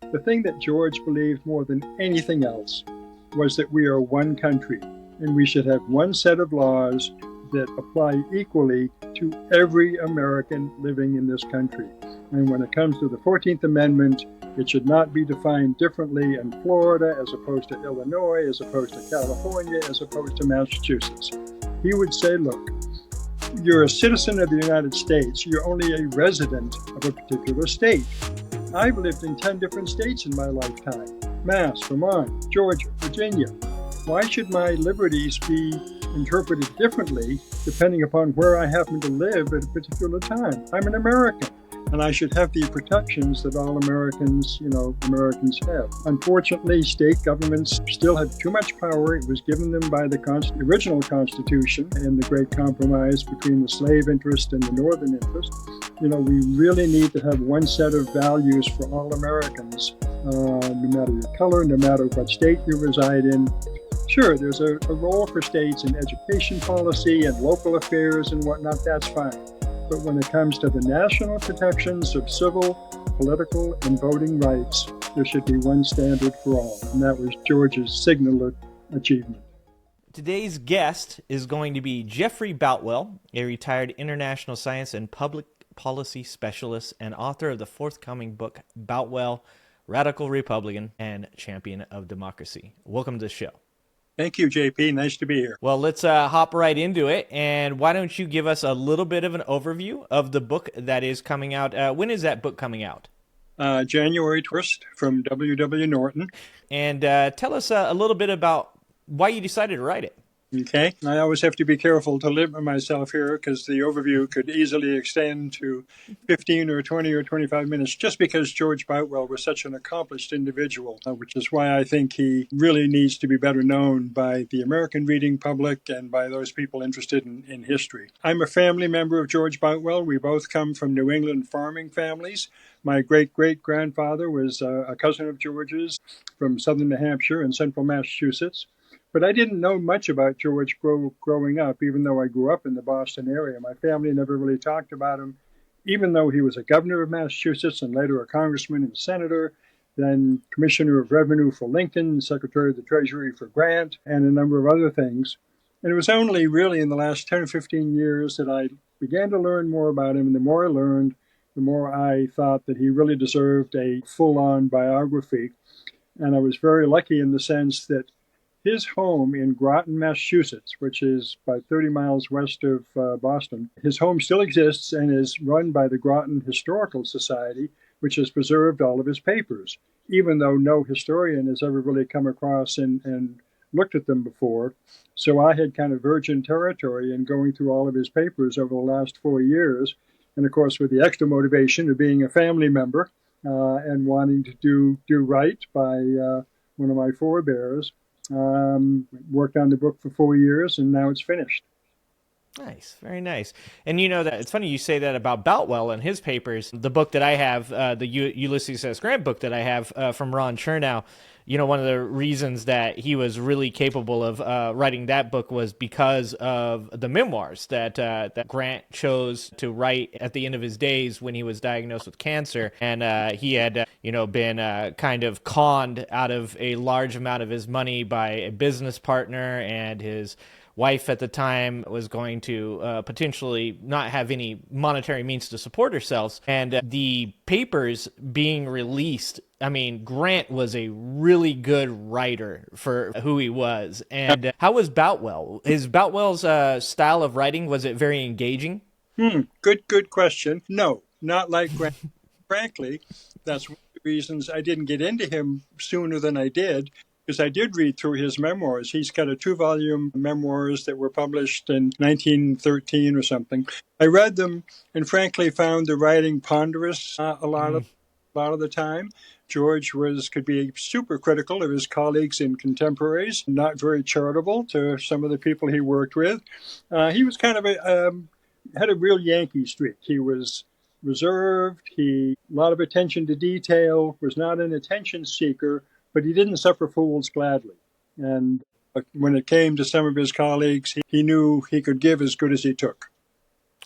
The thing that George believed more than anything else was that we are one country and we should have one set of laws that apply equally to every American living in this country. And when it comes to the 14th Amendment, it should not be defined differently in Florida as opposed to Illinois, as opposed to California, as opposed to Massachusetts. He would say, look, you're a citizen of the United States. You're only a resident of a particular state. I've lived in 10 different states in my lifetime. Mass, Vermont, Georgia, Virginia. Why should my liberties be interpreted differently depending upon where I happen to live at a particular time? I'm an American, and I should have the protections that all Americans have. Unfortunately, state governments still had too much power. It was given them by the original Constitution and the Great Compromise between the slave interest and the Northern interest. We really need to have one set of values for all Americans, no matter your color, no matter what state you reside in. Sure, there's a role for states in education policy and local affairs and whatnot, that's fine. But when it comes to the national protections of civil, political, and voting rights, there should be one standard for all. And that was George's signal achievement. Today's guest is going to be Jeffrey Boutwell, a retired international science and public policy specialist and author of the forthcoming book, Boutwell, Radical Republican and Champion of Democracy. Welcome to the show. Thank you, JP. Nice to be here. Well, let's hop right into it. And why don't you give us a little bit of an overview of the book that is coming out? When is that book coming out? January 1st from W.W. Norton. And tell us a little bit about why you decided to write it. Okay. I always have to be careful to limit myself here because the overview could easily extend to 15 or 20 or 25 minutes just because George Boutwell was such an accomplished individual, which is why I think he really needs to be better known by the American reading public and by those people interested in history. I'm a family member of George Boutwell. We both come from New England farming families. My great-great-grandfather was a cousin of George's from southern New Hampshire and central Massachusetts. But I didn't know much about George growing up, even though I grew up in the Boston area. My family never really talked about him, even though he was a governor of Massachusetts and later a congressman and senator, then commissioner of revenue for Lincoln, secretary of the Treasury for Grant, and a number of other things. And it was only really in the last 10 or 15 years that I began to learn more about him. And the more I learned, the more I thought that he really deserved a full-on biography. And I was very lucky in the sense that his home in Groton, Massachusetts, which is about 30 miles west of Boston, his home still exists and is run by the Groton Historical Society, which has preserved all of his papers, even though no historian has ever really come across and looked at them before. So I had kind of virgin territory in going through all of his papers over the last 4 years. And of course, with the extra motivation of being a family member and wanting to do right by one of my forebears, worked on the book for 4 years, and now it's finished. Nice, very nice. And that it's funny you say that about Boutwell and his papers. The book that I have, the Ulysses S. Grant book that I have from Ron Chernow, one of the reasons that he was really capable of writing that book was because of the memoirs that Grant chose to write at the end of his days when he was diagnosed with cancer. And he had, been kind of conned out of a large amount of his money by a business partner, and his wife at the time was going to potentially not have any monetary means to support herself. And the papers being released, Grant was a really good writer for who he was. And how was Boutwell? Is Boutwell's style of writing, was it very engaging? Good question. No, not like Grant. Frankly, that's one of the reasons I didn't get into him sooner than I did, because I did read through his memoirs. He's got a 2-volume memoirs that were published in 1913 or something. I read them and frankly found the writing ponderous a lot of the time. George could be super critical of his colleagues and contemporaries, not very charitable to some of the people he worked with. He was kind of had a real Yankee streak. He was reserved. A lot of attention to detail, was not an attention seeker, but he didn't suffer fools gladly. And when it came to some of his colleagues, he knew he could give as good as he took.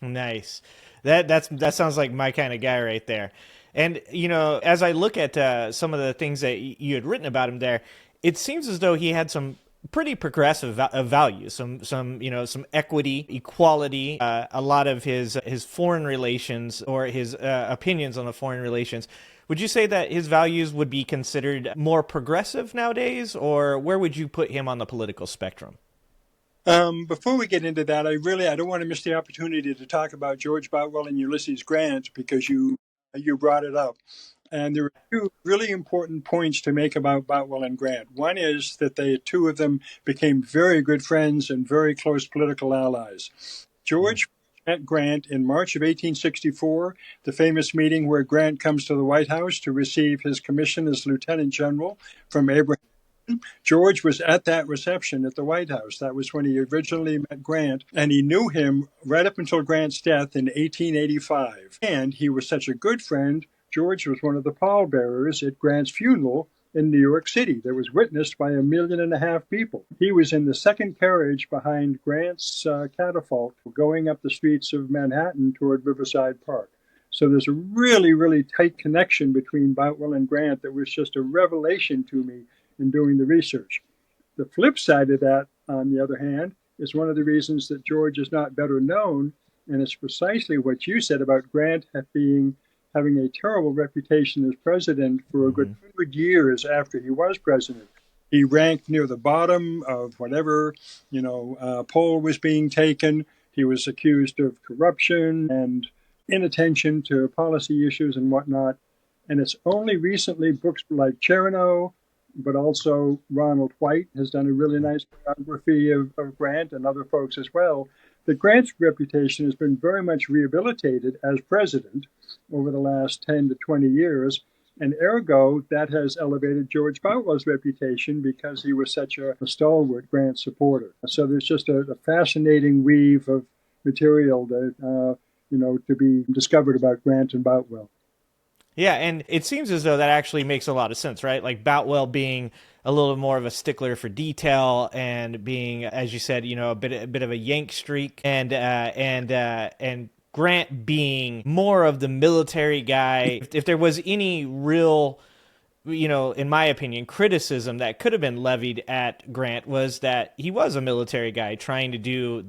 Nice. That sounds like my kind of guy right there. And, as I look at some of the things that you had written about him there, it seems as though he had some pretty progressive values, some equity, equality, a lot of his foreign relations or his opinions on the foreign relations. Would you say that his values would be considered more progressive nowadays, or where would you put him on the political spectrum? Before we get into that, I don't want to miss the opportunity to talk about George Boutwell and Ulysses Grant because you brought it up. And there are two really important points to make about Boutwell and Grant. One is that the two of them became very good friends and very close political allies. George met Grant in March of 1864, the famous meeting where Grant comes to the White House to receive his commission as Lieutenant General from Abraham. George was at that reception at the White House. That was when he originally met Grant, and he knew him right up until Grant's death in 1885. And he was such a good friend, George was one of the pallbearers at Grant's funeral in New York City that was witnessed by 1.5 million people. He was in the second carriage behind Grant's catafalque going up the streets of Manhattan toward Riverside Park. So there's a really, really tight connection between Boutwell and Grant that was just a revelation to me in doing the research. The flip side of that, on the other hand, is one of the reasons that George is not better known, and it's precisely what you said about Grant having a terrible reputation as president for a good 100 years after he was president. He ranked near the bottom of whatever, poll was being taken. He was accused of corruption and inattention to policy issues and whatnot. And it's only recently books like Chernow, but also Ronald White has done a really nice biography of Grant and other folks as well, that Grant's reputation has been very much rehabilitated as president over the last 10 to 20 years. And ergo, that has elevated George Boutwell's reputation because he was such a stalwart Grant supporter. So there's just a fascinating weave of material that, to be discovered about Grant and Boutwell. Yeah, and it seems as though that actually makes a lot of sense, right? Like Boutwell being a little more of a stickler for detail and being, as you said, a bit of a Yank streak, and Grant being more of the military guy. If there was any real, in my opinion, criticism that could have been levied at Grant was that he was a military guy trying to do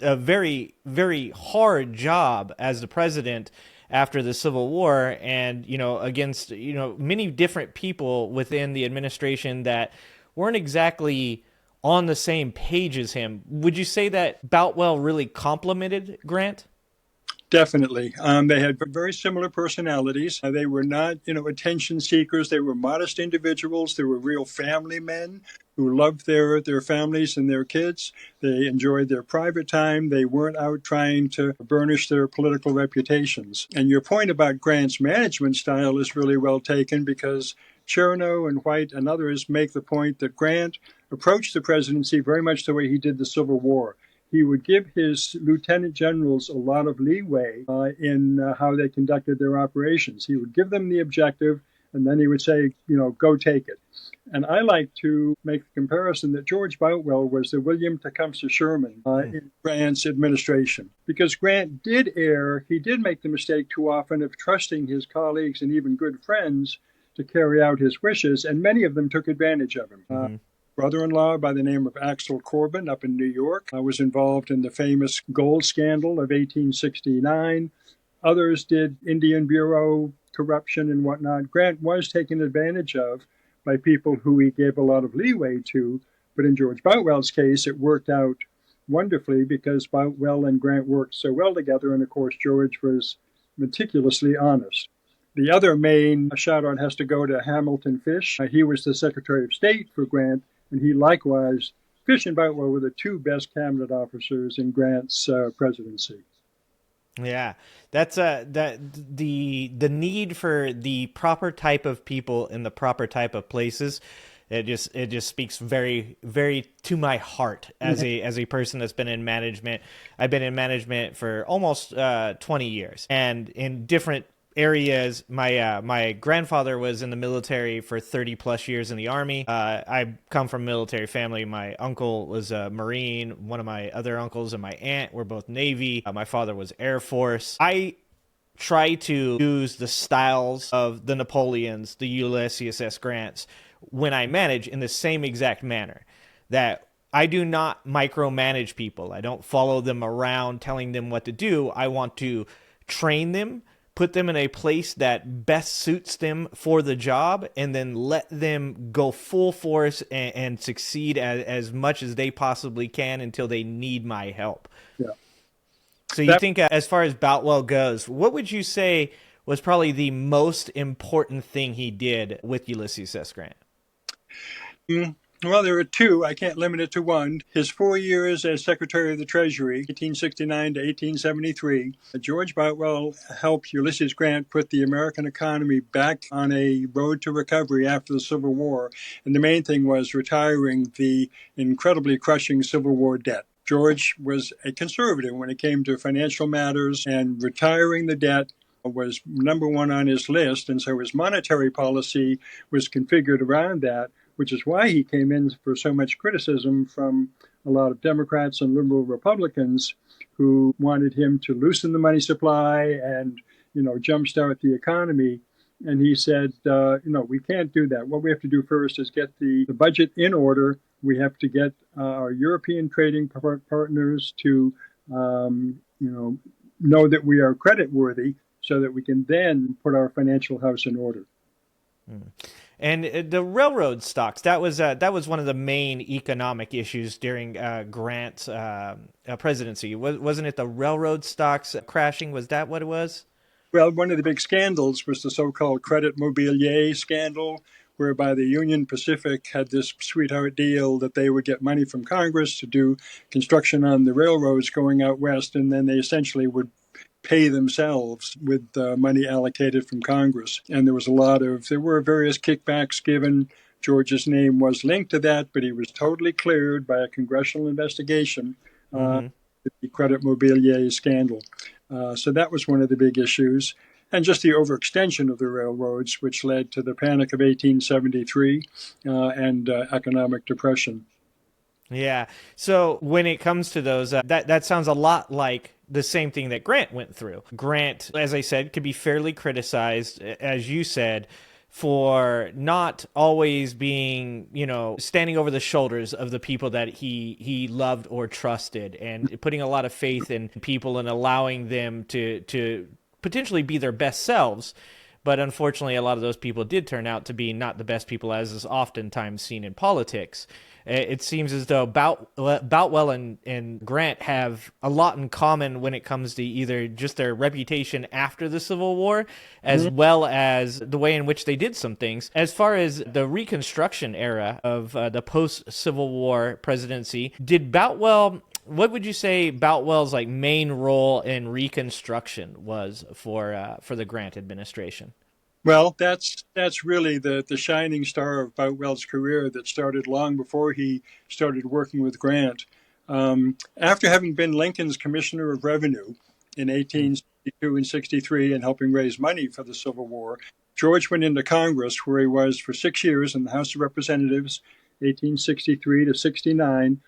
a very, very hard job as the president after the Civil War, and against many different people within the administration that weren't exactly on the same page as him. Would you say that Boutwell really complimented Grant? Definitely. They had very similar personalities. They were not, attention seekers. They were modest individuals. They were real family men who loved their families and their kids. They enjoyed their private time. They weren't out trying to burnish their political reputations. And your point about Grant's management style is really well taken because Chernow and White and others make the point that Grant approached the presidency very much the way he did the Civil War. He would give his lieutenant generals a lot of leeway in how they conducted their operations. He would give them the objective, and then he would say, go take it. And I like to make the comparison that George Boutwell was the William Tecumseh Sherman in Grant's administration. Because Grant did err, he did make the mistake too often of trusting his colleagues and even good friends to carry out his wishes, and many of them took advantage of him. Brother-in-law by the name of Axel Corbin up in New York was involved in the famous gold scandal of 1869. Others did Indian Bureau corruption and whatnot. Grant was taken advantage of by people who he gave a lot of leeway to, but in George Boutwell's case, it worked out wonderfully because Boutwell and Grant worked so well together, and of course George was meticulously honest. The other main shout-out has to go to Hamilton Fish. He was the Secretary of State for Grant, and he likewise, Fish and Boutwell were the two best cabinet officers in Grant's presidency. Yeah, that's the need for the proper type of people in the proper type of places. It just speaks very, very to my heart as a person that's been in management. I've been in management for almost 20 years, and in different areas. My grandfather was in the military for 30 plus years in the Army. I come from a military family. My uncle was a Marine. One of my other uncles and my aunt were both Navy. My father was Air Force. I try to use the styles of the Napoleons, the Ulysses S. Grants, when I manage in the same exact manner. That I do not micromanage people. I don't follow them around telling them what to do. I want to train them, put them in a place that best suits them for the job, and then let them go full force and succeed as much as they possibly can until they need my help. Yeah. So you think, as far as Boutwell goes, what would you say was probably the most important thing he did with Ulysses S. Grant? Well, there are two. I can't limit it to one. His 4 years as Secretary of the Treasury, 1869 to 1873, George Boutwell helped Ulysses Grant put the American economy back on a road to recovery after the Civil War. And the main thing was retiring the incredibly crushing Civil War debt. George was a conservative when it came to financial matters, and retiring the debt was number one on his list. And so his monetary policy was configured around that, which is why he came in for so much criticism from a lot of Democrats and liberal Republicans who wanted him to loosen the money supply and, jumpstart the economy. And he said, we can't do that. What we have to do first is get the budget in order. We have to get our European trading partners to, know that we are creditworthy so that we can then put our financial house in order. And the railroad stocks, that was one of the main economic issues during Grant's presidency. Wasn't it the railroad stocks crashing? Was that what it was? Well, one of the big scandals was the so-called credit mobilier scandal, whereby the Union Pacific had this sweetheart deal that they would get money from Congress to do construction on the railroads going out west, and then they essentially would pay themselves with money allocated from Congress. And there were various kickbacks given. George's name was linked to that, but he was totally cleared by a congressional investigation, the credit mobilier scandal. So that was one of the big issues. And just the overextension of the railroads, which led to the Panic of 1873 and economic depression. Yeah. So when it comes to those, that sounds a lot like the same thing that Grant went through. Grant, as I said, could be fairly criticized, as you said, for not always being, standing over the shoulders of the people that he loved or trusted, and putting a lot of faith in people and allowing them to potentially be their best selves. But unfortunately, a lot of those people did turn out to be not the best people, as is oftentimes seen in politics. It seems as though Boutwell and Grant have a lot in common when it comes to either just their reputation after the Civil War, as well as the way in which they did some things. As far as the Reconstruction era of the post-Civil War presidency, did Boutwell... What would you say Boutwell's main role in Reconstruction was for the Grant administration? Well, that's really the shining star of Boutwell's career that started long before he started working with Grant. After having been Lincoln's Commissioner of Revenue in 1862 and 63 and helping raise money for the Civil War, George went into Congress, where he was for 6 years in the House of Representatives, 1863 to 69.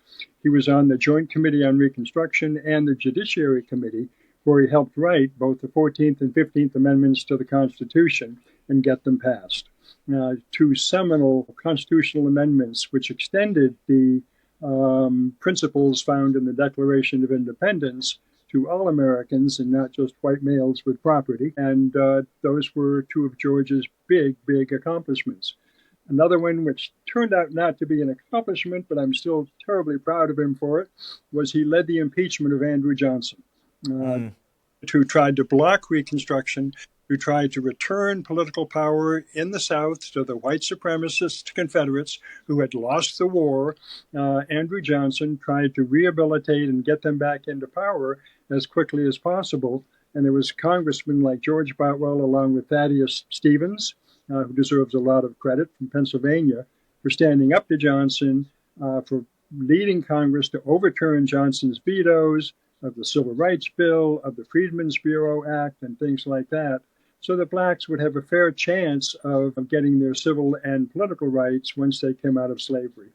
He was on the Joint Committee on Reconstruction and the Judiciary Committee, where he helped write both the 14th and 15th Amendments to the Constitution and get them passed. Two seminal constitutional amendments which extended the principles found in the Declaration of Independence to all Americans and not just white males with property. And those were two of George's big accomplishments. Another one, which turned out not to be an accomplishment, but I'm still terribly proud of him for it, was he led the impeachment of Andrew Johnson, who tried to block Reconstruction, who tried to return political power in the South to the white supremacist Confederates who had lost the war. Andrew Johnson tried to rehabilitate and get them back into power as quickly as possible. And there was congressmen like George Boutwell, along with Thaddeus Stevens, who deserves a lot of credit, from Pennsylvania, for standing up to Johnson, for leading Congress to overturn Johnson's vetoes of the Civil Rights Bill, of the Freedmen's Bureau Act, and things like that, so that blacks would have a fair chance of getting their civil and political rights once they came out of slavery.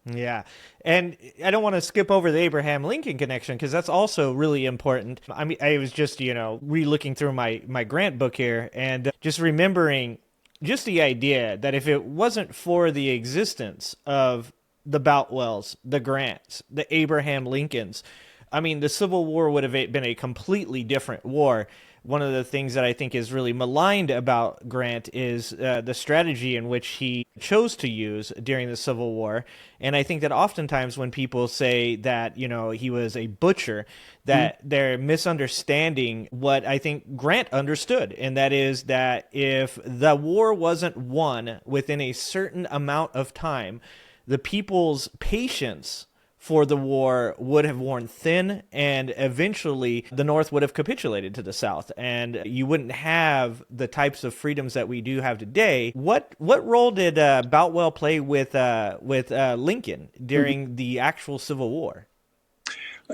Yeah. And I don't want to skip over the Abraham Lincoln connection because that's also really important. I mean, I was just, re-looking through my Grant book here and just remembering just the idea that if it wasn't for the existence of the Boutwells, the Grants, the Abraham Lincolns, I mean, the Civil War would have been a completely different war. One of the things that I think is really maligned about Grant is the strategy in which he chose to use during the Civil War. And I think that oftentimes when people say that, he was a butcher, that they're misunderstanding what I think Grant understood. And that is that if the war wasn't won within a certain amount of time, the people's patience for the war would have worn thin, and eventually the North would have capitulated to the South, and you wouldn't have the types of freedoms that we do have today. What role did Boutwell play with Lincoln during the actual Civil War?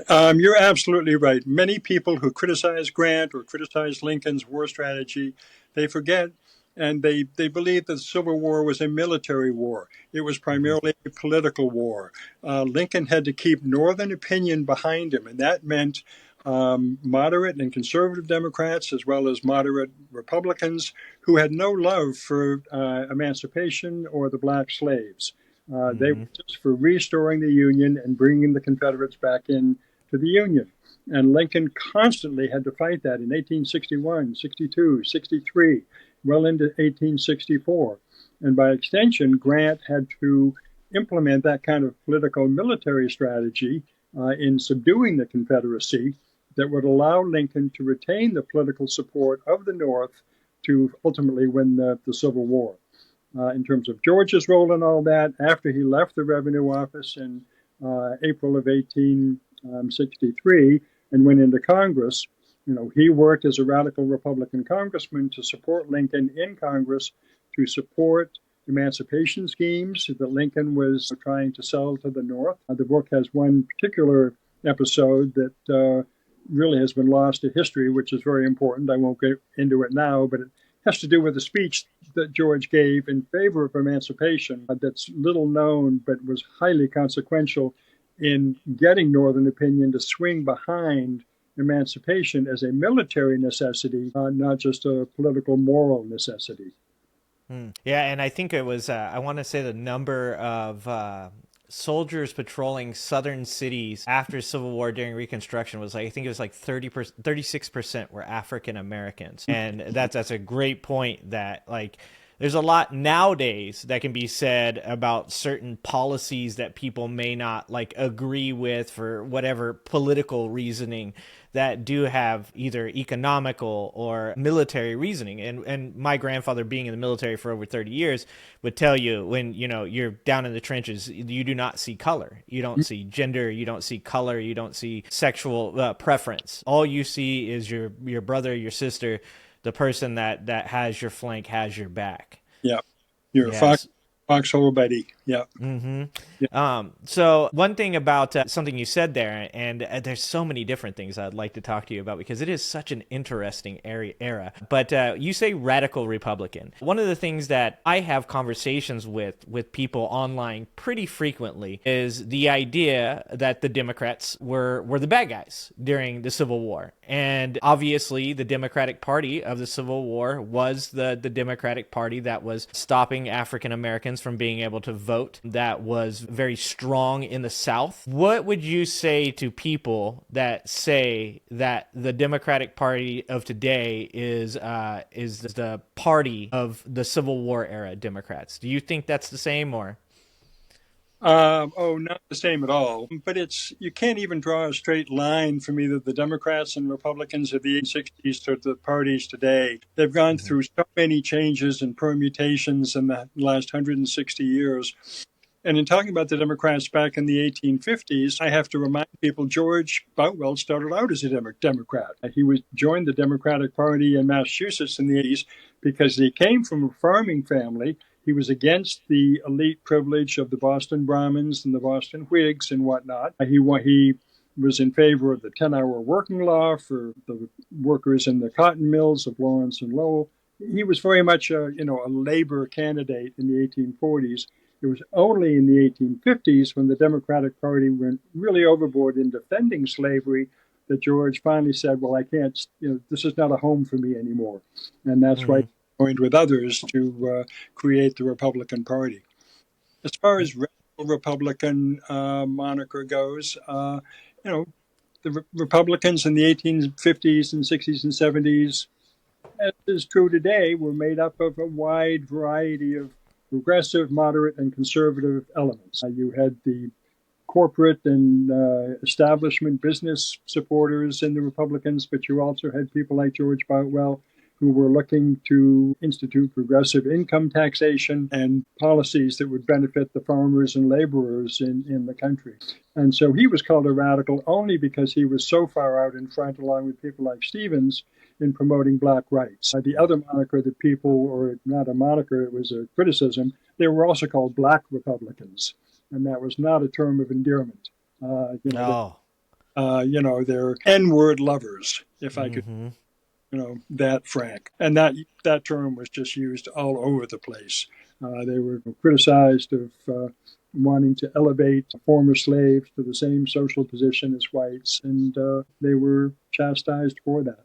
You're absolutely right. Many people who criticize Grant or criticize Lincoln's war strategy, they forget and they believe that the Civil War was a military war. It was primarily a political war. Lincoln had to keep Northern opinion behind him, and that meant moderate and conservative Democrats as well as moderate Republicans who had no love for emancipation or the black slaves. They were just for restoring the Union and bringing the Confederates back in to the Union. And Lincoln constantly had to fight that in 1861, 62, 63, well into 1864. And by extension, Grant had to implement that kind of political military strategy in subduing the Confederacy that would allow Lincoln to retain the political support of the North to ultimately win the Civil War. In terms of George's role in all that, after he left the Revenue Office in April of 1863 and went into Congress, he worked as a radical Republican congressman to support Lincoln in Congress to support emancipation schemes that Lincoln was trying to sell to the North. The book has one particular episode that really has been lost to history, which is very important. I won't get into it now, but it has to do with a speech that George gave in favor of emancipation that's little known but was highly consequential in getting Northern opinion to swing behind emancipation as a military necessity, not just a political moral necessity. Yeah, and I think it was, I want to say the number of soldiers patrolling southern cities after Civil War during Reconstruction was I think it was like 36% were African Americans. And that's a great point that there's a lot nowadays that can be said about certain policies that people may not agree with for whatever political reasoning that do have either economical or military reasoning. And my grandfather, being in the military for over 30 years, would tell you when you're down in the trenches, you do not see color, you don't see gender, you don't see color, you don't see sexual preference. All you see is your brother, your sister, the person that has your flank, has your back. Yeah, you're a foxhole buddy. Yeah. So one thing about something you said there, and there's so many different things I'd like to talk to you about because it is such an interesting era. But you say radical Republican. One of the things that I have conversations with people online pretty frequently is the idea that the Democrats were the bad guys during the Civil War. And obviously, the Democratic Party of the Civil War was the Democratic Party that was stopping African Americans from being able to vote, that was very strong in the South. What would you say to people that say that the Democratic Party of today is the party of the Civil War era Democrats? Do you think that's the same or? Not the same at all. But you can't even draw a straight line from either the Democrats and Republicans of the 1860s to the parties today. They've gone through so many changes and permutations in the last 160 years. And in talking about the Democrats back in the 1850s, I have to remind people George Boutwell started out as a Democrat. He joined the Democratic Party in Massachusetts in the 80s because he came from a farming family. He was against the elite privilege of the Boston Brahmins and the Boston Whigs and whatnot. He was in favor of the 10-hour working law for the workers in the cotton mills of Lawrence and Lowell. He was very much a labor candidate in the 1840s. It was only in the 1850s, when the Democratic Party went really overboard in defending slavery, that George finally said, well, I can't, this is not a home for me anymore. And that's why he joined with others to create the Republican Party. As far as Republican moniker goes, the Republicans in the 1850s and 60s and 70s, as is true today, were made up of a wide variety of progressive, moderate, and conservative elements. You had the corporate and establishment business supporters in the Republicans, but you also had people like George Boutwell, who were looking to institute progressive income taxation and policies that would benefit the farmers and laborers in the country. And so he was called a radical only because he was so far out in front, along with people like Stevens, in promoting black rights. The other moniker that people, or not a moniker, it was a criticism, they were also called black Republicans. And that was not a term of endearment. They're N-word lovers, if I could, that frank. And that term was just used all over the place. They were criticized of wanting to elevate former slaves to the same social position as whites, and they were chastised for that.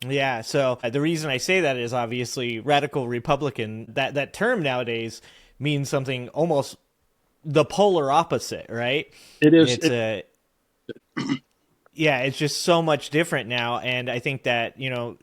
Yeah, so the reason I say that is obviously radical Republican. That term nowadays means something almost the polar opposite, right? It is. Yeah, it's just so much different now. And I think that,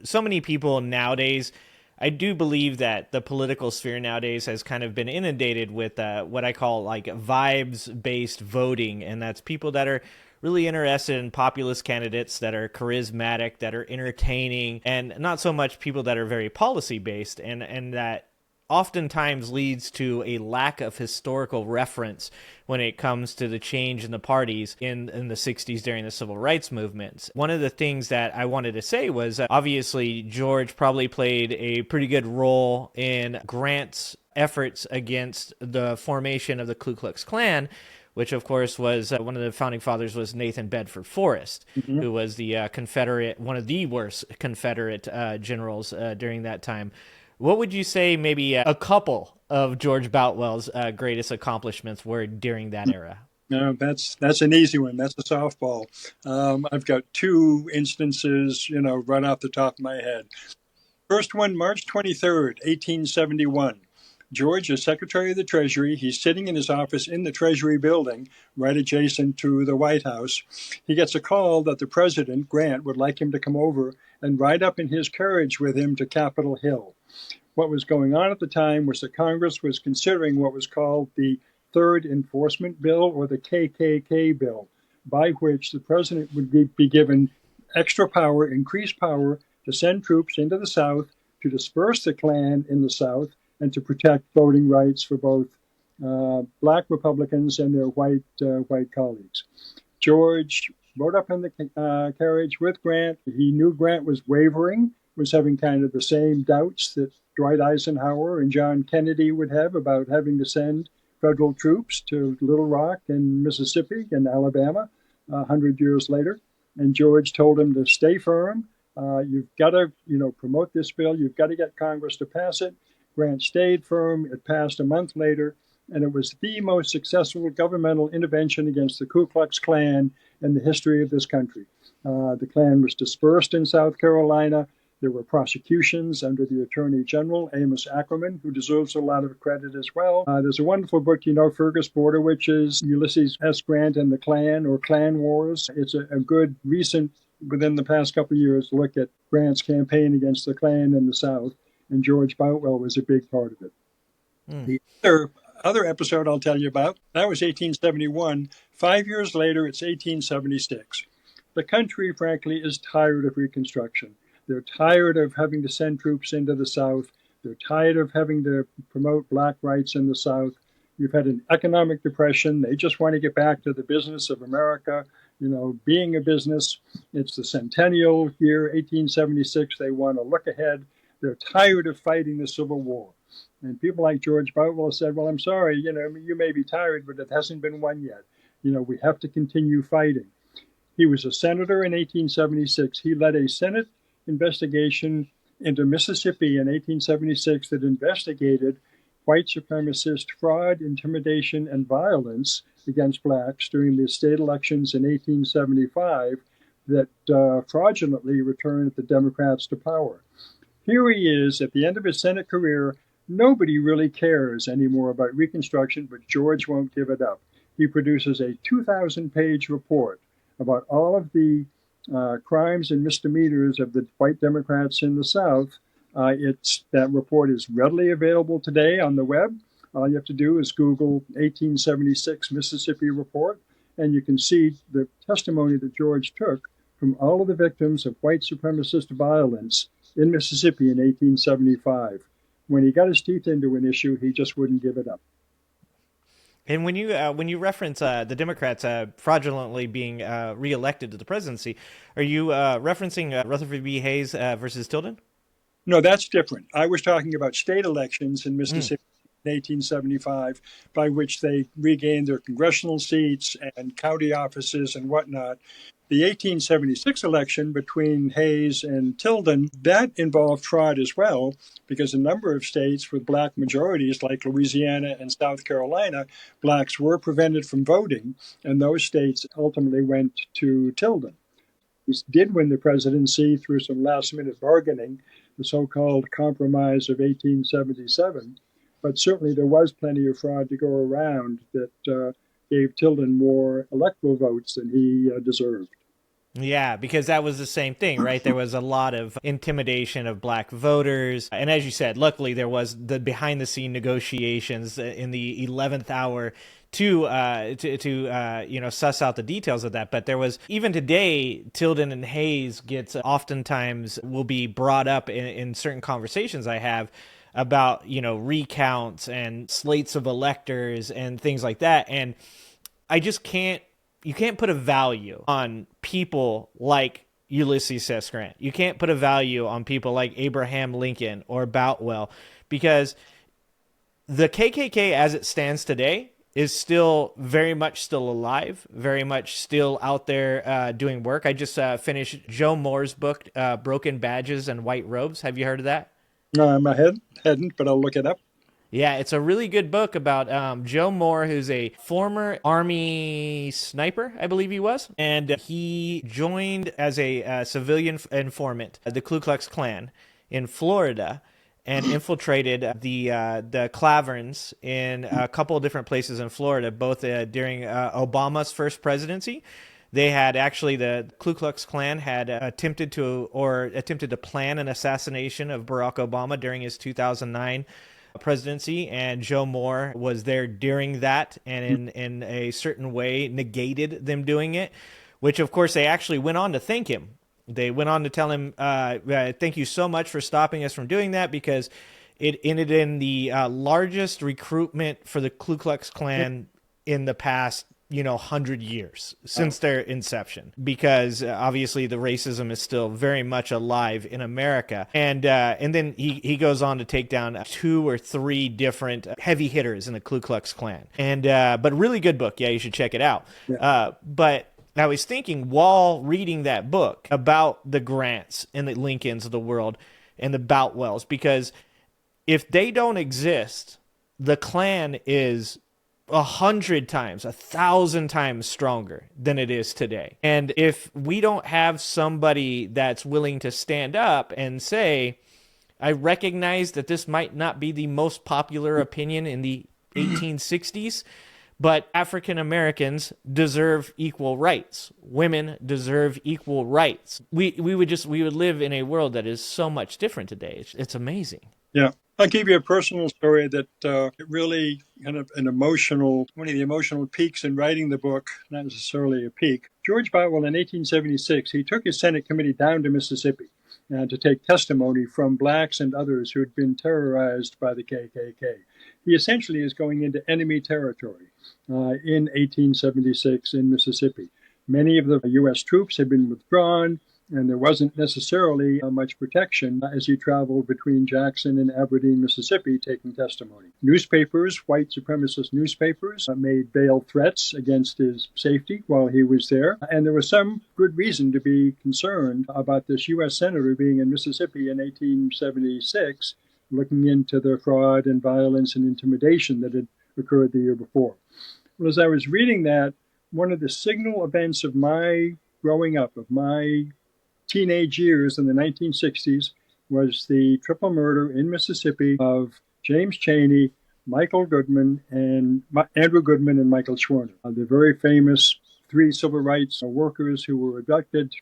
so many people nowadays, I do believe that the political sphere nowadays has kind of been inundated with what I call like vibes-based voting. And that's people that are really interested in populist candidates that are charismatic, that are entertaining, and not so much people that are very policy-based, and that oftentimes leads to a lack of historical reference when it comes to the change in the parties in the 60s during the civil rights movements. One of the things that I wanted to say was obviously George probably played a pretty good role in Grant's efforts against the formation of the Ku Klux Klan, which of course was one of the founding fathers was Nathan Bedford Forrest, who was the one of the worst Confederate generals during that time. What would you say maybe a couple of George Boutwell's greatest accomplishments were during that era? No, that's an easy one. That's a softball. I've got two instances, right off the top of my head. First one, March 23rd, 1871. George is Secretary of the Treasury. He's sitting in his office in the Treasury building, right adjacent to the White House. He gets a call that the president, Grant, would like him to come over and ride up in his carriage with him to Capitol Hill. What was going on at the time was that Congress was considering what was called the Third Enforcement Bill, or the KKK bill, by which the president would be given extra power, increased power, to send troops into the South, to disperse the Klan in the South, and to protect voting rights for both black Republicans and their white colleagues. George rode up in the carriage with Grant. He knew Grant was wavering, was having kind of the same doubts that Dwight Eisenhower and John Kennedy would have about having to send federal troops to Little Rock and Mississippi and Alabama 100 years later. And George told him to stay firm. You've got to, promote this bill. You've got to get Congress to pass it. Grant stayed firm. It passed a month later, and it was the most successful governmental intervention against the Ku Klux Klan in the history of this country. The Klan was dispersed in South Carolina. There were prosecutions under the Attorney General, Amos Ackerman, who deserves a lot of credit as well. There's a wonderful book, Fergus Bordewich's Ulysses S. Grant and the Klan, or Klan Wars. It's a good, recent, within the past couple of years, look at Grant's campaign against the Klan in the South, and George Boutwell was a big part of it. The other episode I'll tell you about, that was 1871. 5 years later, it's 1876. The country, frankly, is tired of Reconstruction. They're tired of having to send troops into the South. They're tired of having to promote black rights in the South. You've had an economic depression. They just want to get back to the business of America, being a business. It's the centennial year, 1876. They want to look ahead. They're tired of fighting the Civil War. And people like George Boutwell said, well, I'm sorry, you may be tired, but it hasn't been won yet. We have to continue fighting. He was a senator in 1876. He led a Senate investigation into Mississippi in 1876 that investigated white supremacist fraud, intimidation, and violence against blacks during the state elections in 1875 that fraudulently returned the Democrats to power. Here he is at the end of his Senate career. Nobody really cares anymore about Reconstruction, but George won't give it up. He produces a 2,000-page report about all of the crimes and misdemeanors of the white Democrats in the South. That report is readily available today on the web. All you have to do is Google 1876 Mississippi report, and you can see the testimony that George took from all of the victims of white supremacist violence in Mississippi in 1875. When he got his teeth into an issue, he just wouldn't give it up. And when you reference the Democrats fraudulently being reelected to the presidency, are you referencing Rutherford B. Hayes versus Tilden? No, that's different. I was talking about state elections in Mississippi in 1875, by which they regained their congressional seats and county offices and whatnot. The 1876 election between Hayes and Tilden, that involved fraud as well, because a number of states with black majorities, like Louisiana and South Carolina, blacks were prevented from voting, and those states ultimately went to Tilden. He did win the presidency through some last-minute bargaining, the so-called Compromise of 1877, but certainly there was plenty of fraud to go around that gave Tilden more electoral votes than he deserved. Yeah, because that was the same thing, right? There was a lot of intimidation of black voters. And as you said, luckily there was the behind-the-scene negotiations in the 11th hour to suss out the details of that. But there was, even today, Tilden and Hayes oftentimes will be brought up in certain conversations I have about, recounts and slates of electors and things like that. And I just you can't put a value on people like Ulysses S. Grant. You can't put a value on people like Abraham Lincoln or Boutwell, because the KKK as it stands today is still very much still alive, very much still out there doing work. I just finished Joe Moore's book, Broken Badges and White Robes. Have you heard of that? I hadn't, but I'll look it up. Yeah, it's a really good book about Joe Moore, who's a former Army sniper, I believe he was. And he joined as a civilian informant, the Ku Klux Klan in Florida, and infiltrated the Claverns in a couple of different places in Florida, both during Obama's first presidency. They had actually, the Ku Klux Klan had attempted to plan an assassination of Barack Obama during his 2009 presidency, and Joe Moore was there during that, and in a certain way negated them doing it, which of course they actually went on to thank him. They went on to tell him, thank you so much for stopping us from doing that, because it ended in the largest recruitment for the Ku Klux Klan in the past 100 years since their inception, because obviously the racism is still very much alive in America. And then he goes on to take down 2 or 3 different heavy hitters in the Ku Klux Klan. And but really good book. Yeah, you should check it out. Yeah. But I was thinking while reading that book about the Grants and the Lincolns of the world and the Boutwells, because if they don't exist, the Klan is 100 times, 1,000 times stronger than it is today. And if we don't have somebody that's willing to stand up and say, I recognize that this might not be the most popular opinion in the 1860s, but African Americans deserve equal rights. Women deserve equal rights. We would live in a world that is so much different today. It's amazing. Yeah. I'll give you a personal story that it really kind of one of the emotional peaks in writing the book, not necessarily a peak. George Boutwell in 1876, he took his Senate committee down to Mississippi to take testimony from blacks and others who had been terrorized by the KKK. He essentially is going into enemy territory in 1876 in Mississippi. Many of the U.S. troops had been withdrawn, and there wasn't necessarily much protection as he traveled between Jackson and Aberdeen, Mississippi, taking testimony. Newspapers, white supremacist newspapers, made veiled threats against his safety while he was there, and there was some good reason to be concerned about this U.S. senator being in Mississippi in 1876 looking into the fraud and violence and intimidation that had occurred the year before. Well, as I was reading that, one of the signal events of my growing up, of my teenage years in the 1960s, was the triple murder in Mississippi of James Chaney, Michael Goodman, and Andrew Goodman and Michael Schwerner, the very famous three civil rights workers who were abducted,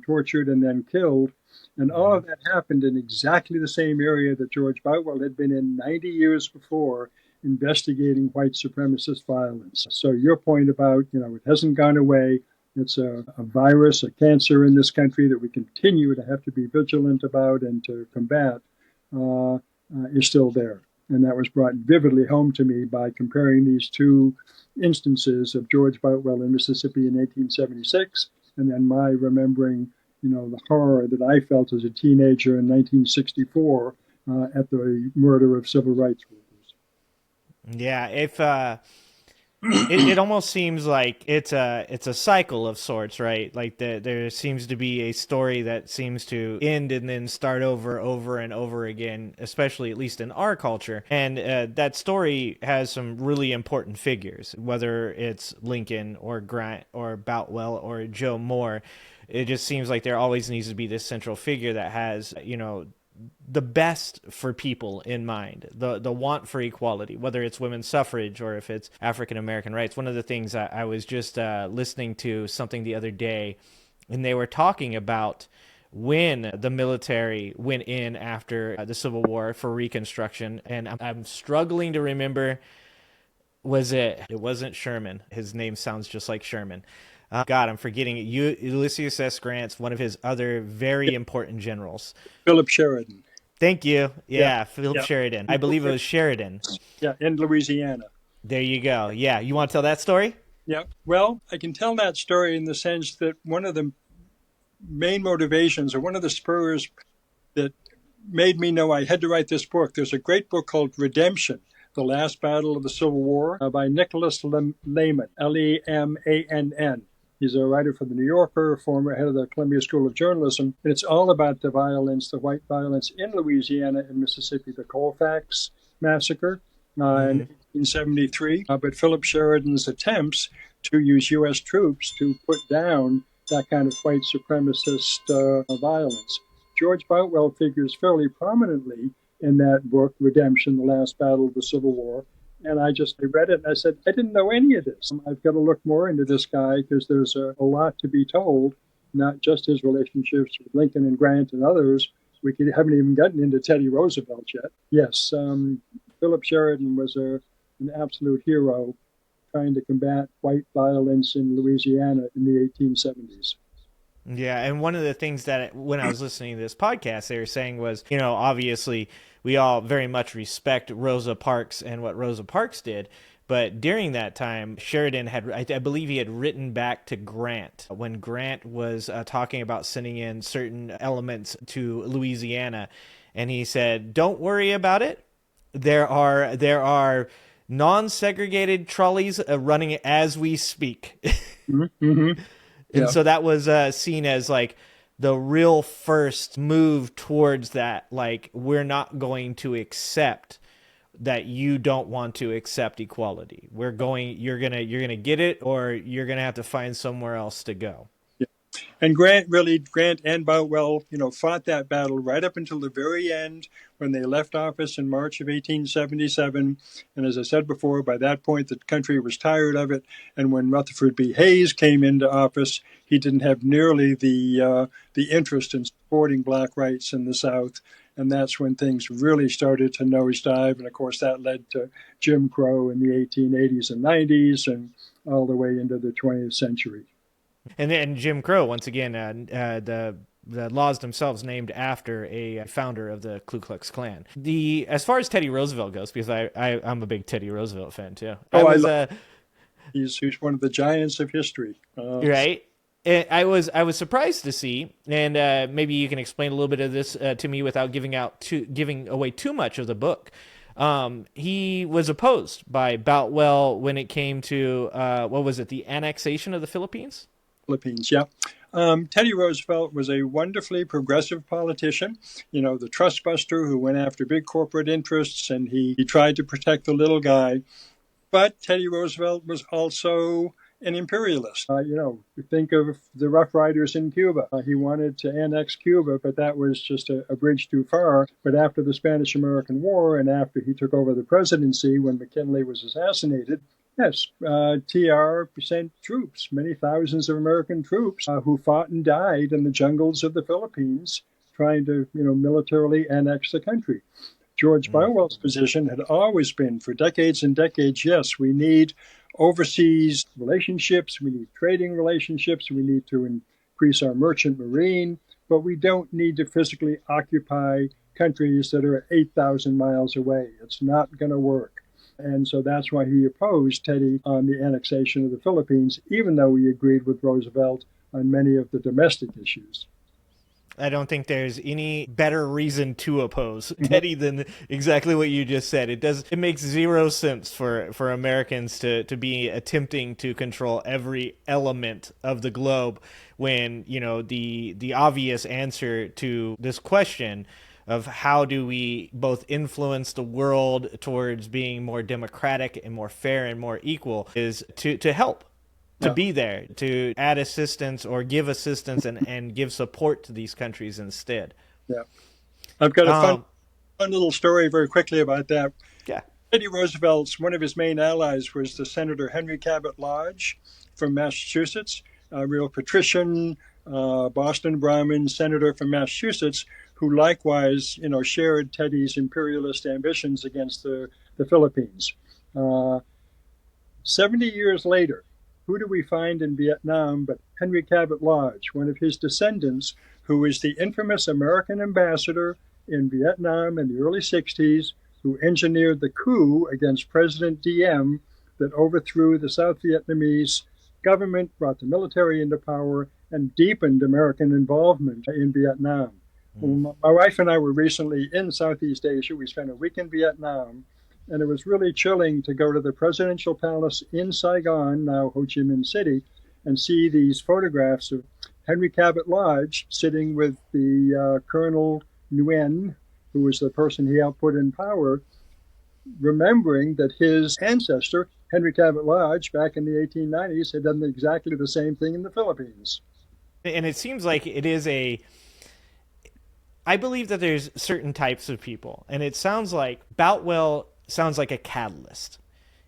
tortured, and then killed. And all of that happened in exactly the same area that George Boutwell had been in 90 years before, investigating white supremacist violence. So your point about, it hasn't gone away. It's a virus, a cancer in this country that we continue to have to be vigilant about and to combat is still there. And that was brought vividly home to me by comparing these two instances of George Boutwell in Mississippi in 1876, and then my remembering, the horror that I felt as a teenager in 1964 at the murder of civil rights workers. Yeah, if it almost seems like it's a cycle of sorts, right? Like there seems to be a story that seems to end and then start over and over again, especially at least in our culture. And that story has some really important figures, whether it's Lincoln or Grant or Boutwell or Joe Moore. It just seems like there always needs to be this central figure that has, the best for people in mind, the want for equality, whether it's women's suffrage or if it's African American rights. One of the things I was just listening to something the other day, and they were talking about when the military went in after the Civil War for Reconstruction, and I'm struggling to remember, it wasn't Sherman. His name sounds just like Sherman. God, I'm forgetting it. Ulysses S. Grant's one of his other very important generals. Philip Sheridan. Thank you. Yeah, Philip Sheridan. I believe it was Sheridan. Yeah, in Louisiana. There you go. Yeah, you want to tell that story? Yeah, well, I can tell that story in the sense that one of the main motivations, or one of the spurs that made me know I had to write this book, there's a great book called Redemption, The Last Battle of the Civil War, by Nicholas Lemann, Lemann. He's a writer for The New Yorker, former head of the Columbia School of Journalism. And it's all about the violence, the white violence in Louisiana and Mississippi, the Colfax massacre in 1873. But Philip Sheridan's attempts to use U.S. troops to put down that kind of white supremacist violence. George Boutwell figures fairly prominently in that book, Redemption, The Last Battle of the Civil War. And I read it and I said, I didn't know any of this. I've got to look more into this guy because there's a lot to be told, not just his relationships with Lincoln and Grant and others. Haven't even gotten into Teddy Roosevelt yet. Yes, Philip Sheridan was an absolute hero trying to combat white violence in Louisiana in the 1870s. Yeah, and one of the things that when I was listening to this podcast, they were saying was, obviously we all very much respect Rosa Parks and what Rosa Parks did. But during that time, Sheridan I believe he had written back to Grant when Grant was talking about sending in certain elements to Louisiana. And he said, don't worry about it. There are non-segregated trolleys running as we speak. Mm-hmm. And so that was seen as like the real first move towards that. Like, we're not going to accept that you don't want to accept equality. You're gonna get it, or you're gonna have to find somewhere else to go. Yeah. And Grant and Boutwell, fought that battle right up until the very end when they left office in March of 1877. And as I said before, by that point, the country was tired of it. And when Rutherford B. Hayes came into office, he didn't have nearly the interest in supporting black rights in the South. And that's when things really started to nosedive. And of course, that led to Jim Crow in the 1880s and 90s and all the way into the 20th century. And then Jim Crow, once again, the laws themselves named after a founder of the Ku Klux Klan. As far as Teddy Roosevelt goes, because I'm a big Teddy Roosevelt fan too. He's one of the giants of history. Right. I was surprised to see, and maybe you can explain a little bit of this to me without giving away too much of the book. He was opposed by Boutwell when it came to the annexation of the Philippines? Philippines, yeah. Teddy Roosevelt was a wonderfully progressive politician, the trust buster who went after big corporate interests, and he tried to protect the little guy. But Teddy Roosevelt was also an imperialist. Think of the Rough Riders in Cuba. He wanted to annex Cuba, but that was just a bridge too far. But after the Spanish-American War and after he took over the presidency when McKinley was assassinated, yes, TR sent troops, many thousands of American troops who fought and died in the jungles of the Philippines trying to, militarily annex the country. George Boutwell's position had always been for decades and decades, yes, we need overseas relationships, we need trading relationships, we need to increase our merchant marine, but we don't need to physically occupy countries that are 8,000 miles away. It's not going to work. And so that's why he opposed Teddy on the annexation of the Philippines, even though he agreed with Roosevelt on many of the domestic issues. I don't think there's any better reason to oppose Teddy than exactly what you just said. It makes zero sense for Americans to be attempting to control every element of the globe when, the obvious answer to this question of how do we both influence the world towards being more democratic and more fair and more equal is to help. To be there, to add assistance or give assistance and give support to these countries instead. Yeah. I've got a fun little story very quickly about that. Yeah. Teddy Roosevelt's, one of his main allies was the Senator Henry Cabot Lodge from Massachusetts, a real patrician, Boston Brahmin senator from Massachusetts, who likewise, shared Teddy's imperialist ambitions against the Philippines. 70 years later, who do we find in Vietnam but Henry Cabot Lodge, one of his descendants, who is the infamous American ambassador in Vietnam in the early 60s, who engineered the coup against President Diem that overthrew the South Vietnamese government, brought the military into power, and deepened American involvement in Vietnam. My wife and I were recently in Southeast Asia. We spent a week in Vietnam. And it was really chilling to go to the presidential palace in Saigon, now Ho Chi Minh City, and see these photographs of Henry Cabot Lodge sitting with the Colonel Nguyen, who was the person he helped put in power, remembering that his ancestor, Henry Cabot Lodge, back in the 1890s, had done exactly the same thing in the Philippines. And it seems like it is I believe that there's certain types of people, and it sounds like Boutwell sounds like a catalyst.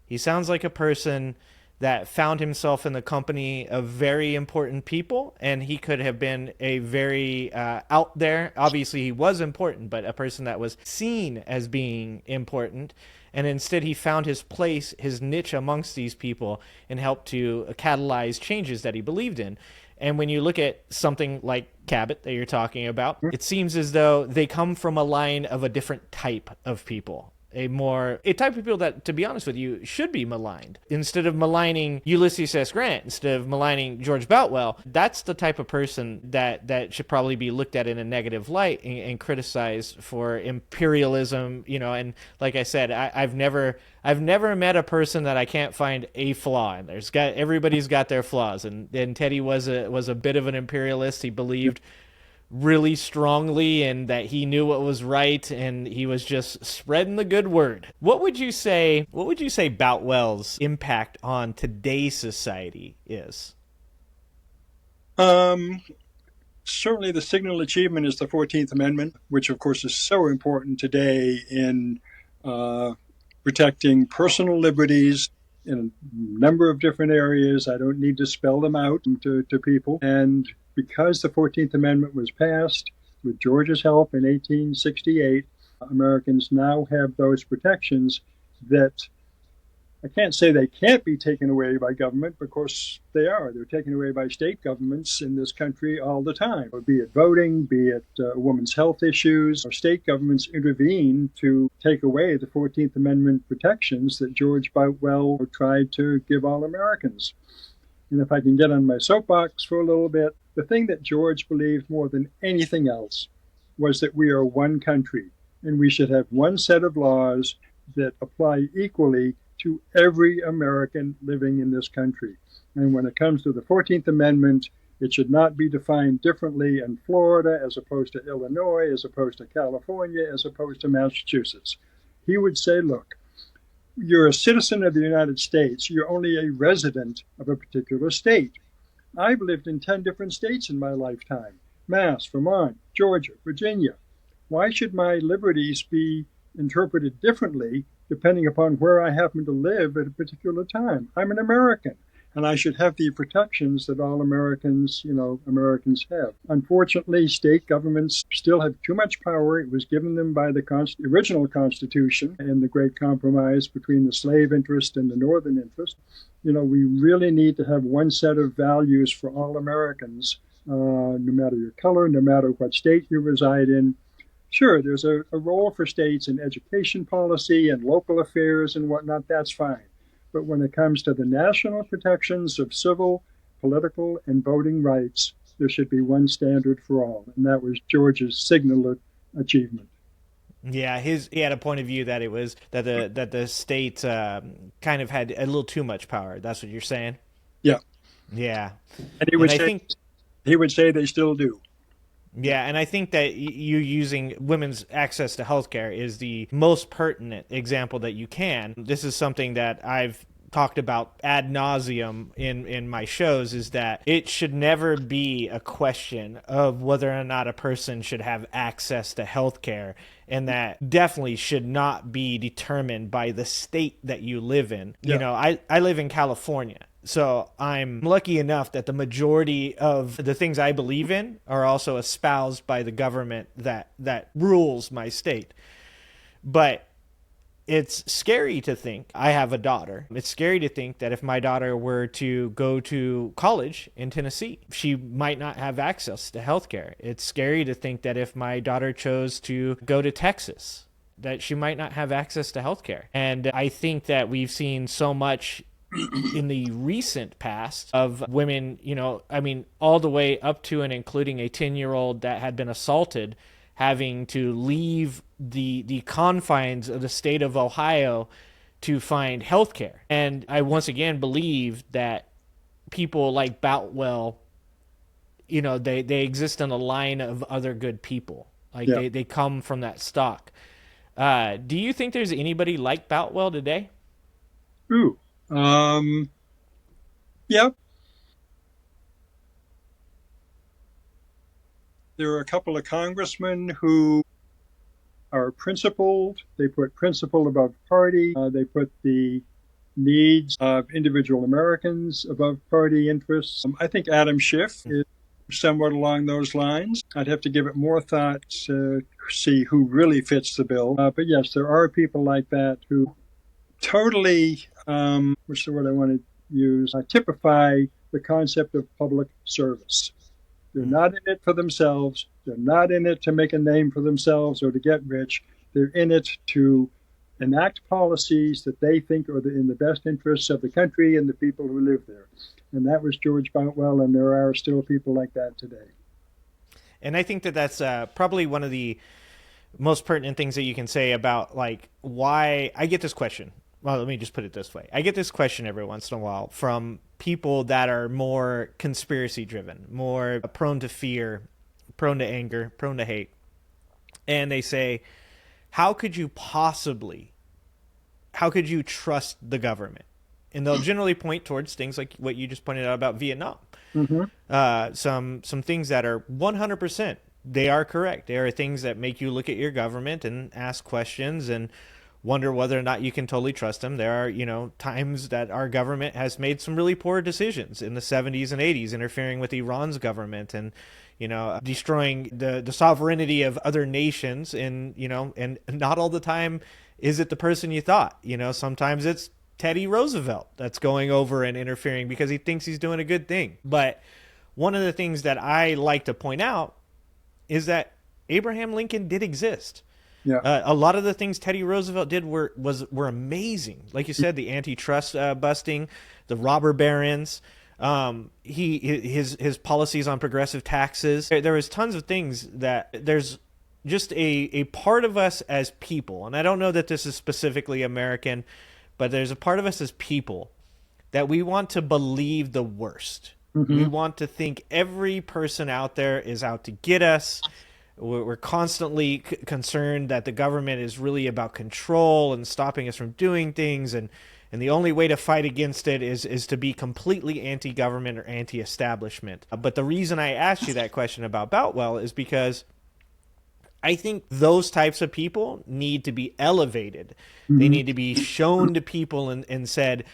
He sounds like a person that found himself in the company of very important people, and he could have been a very out there. Obviously, he was important, but a person that was seen as being important. And instead, he found his place, his niche amongst these people, and helped to catalyze changes that he believed in. And when you look at something like Cabot that you're talking about, it seems as though they come from a line of a different type of people. A type of people that, to be honest with you, should be maligned. Instead of maligning Ulysses S. Grant, instead of maligning George Boutwell, that's the type of person that should probably be looked at in a negative light and criticized for imperialism. And like I said, I've never met a person that I can't find a flaw in. Everybody's got their flaws, and Teddy was a bit of an imperialist. He believed really strongly and that he knew what was right, and he was just spreading the good word. What would you say Boutwell's impact on today's society is? Certainly the signal achievement is the 14th Amendment, which of course is so important today in protecting personal liberties in a number of different areas. I don't need to spell them out to people. And because the 14th Amendment was passed with George's help in 1868, Americans now have those protections that I can't say they can't be taken away by government, because they are. They're taken away by state governments in this country all the time, be it voting, be it women's health issues. Or state governments intervene to take away the 14th Amendment protections that George Boutwell tried to give all Americans. And if I can get on my soapbox for a little bit, the thing that George believed more than anything else was that we are one country, and we should have one set of laws that apply equally to every American living in this country. And when it comes to the 14th Amendment, It should not be defined differently in Florida as opposed to Illinois, as opposed to California, as opposed to Massachusetts. He would say, look, you're a citizen of the United States. You're only a resident of a particular state. I've lived in 10 different states in my lifetime: Mass, Vermont, Georgia, Virginia. Why should my liberties be interpreted differently depending upon where I happen to live at a particular time? I'm an American, and I should have the protections that all Americans, Americans have. Unfortunately, state governments still have too much power. It was given them by the original Constitution and the Great Compromise between the slave interest and the Northern interest. We really need to have one set of values for all Americans, no matter your color, no matter what state you reside in. Sure, there's a role for states in education policy and local affairs and whatnot. That's fine. But when it comes to the national protections of civil, political, and voting rights, there should be one standard for all. And that was George's signal achievement. Yeah, he had a point of view that it was that the state kind of had a little too much power. That's what you're saying? Yeah. Yeah. And he would say they still do. Yeah, and I think that you using women's access to healthcare is the most pertinent example that you can. This is something that I've talked about ad nauseum in my shows, is that it should never be a question of whether or not a person should have access to healthcare, and that definitely should not be determined by the state that you live in. Yeah. I live in California. So I'm lucky enough that the majority of the things I believe in are also espoused by the government that rules my state. But it's scary to think, I have a daughter. It's scary to think that if my daughter were to go to college in Tennessee, she might not have access to healthcare. It's scary to think that if my daughter chose to go to Texas, that she might not have access to healthcare. And I think that we've seen so much in the recent past of women, all the way up to and including a 10-year-old that had been assaulted, having to leave the confines of the state of Ohio to find health care. And I once again believe that people like Boutwell, they exist in a line of other good people. They come from that stock. Do you think there's anybody like Boutwell today? Ooh. Yeah. There are a couple of congressmen who are principled. They put principle above party. They put the needs of individual Americans above party interests. I think Adam Schiff is somewhat along those lines. I'd have to give it more thought to see who really fits the bill. But yes, there are people like that who totally, what's the word I want to use, typify the concept of public service. They're not in it for themselves. They're not in it to make a name for themselves or to get rich. They're in it to enact policies that they think are in the best interests of the country and the people who live there. And that was George Boutwell, and there are still people like that today. And I think that that's probably one of the most pertinent things that you can say about, why I get this question. Well, let me just put it this way. I get this question every once in a while from people that are more conspiracy driven, more prone to fear, prone to anger, prone to hate. And they say, how could you trust the government? And they'll generally point towards things like what you just pointed out about Vietnam. Mm-hmm. Some things that are 100%, they are correct. They are things that make you look at your government and ask questions and wonder whether or not you can totally trust them. There are, times that our government has made some really poor decisions in the 70s and 80s, interfering with Iran's government and, destroying the sovereignty of other nations. And not all the time is it the person you thought. Sometimes it's Teddy Roosevelt that's going over and interfering because he thinks he's doing a good thing. But one of the things that I like to point out is that Abraham Lincoln did exist. Yeah. A lot of the things Teddy Roosevelt did were amazing. Like you said, the antitrust busting, the robber barons, his policies on progressive taxes. There was tons of things that there's just a part of us as people, and I don't know that this is specifically American, but there's a part of us as people that we want to believe the worst. We Hmm. want to think every person out there is out to get us. We're constantly concerned that the government is really about control and stopping us from doing things, and the only way to fight against it is to be completely anti-government or anti-establishment. But the reason I asked you that question about Boutwell is because I think those types of people need to be elevated. They Hmm. need to be shown to people and said,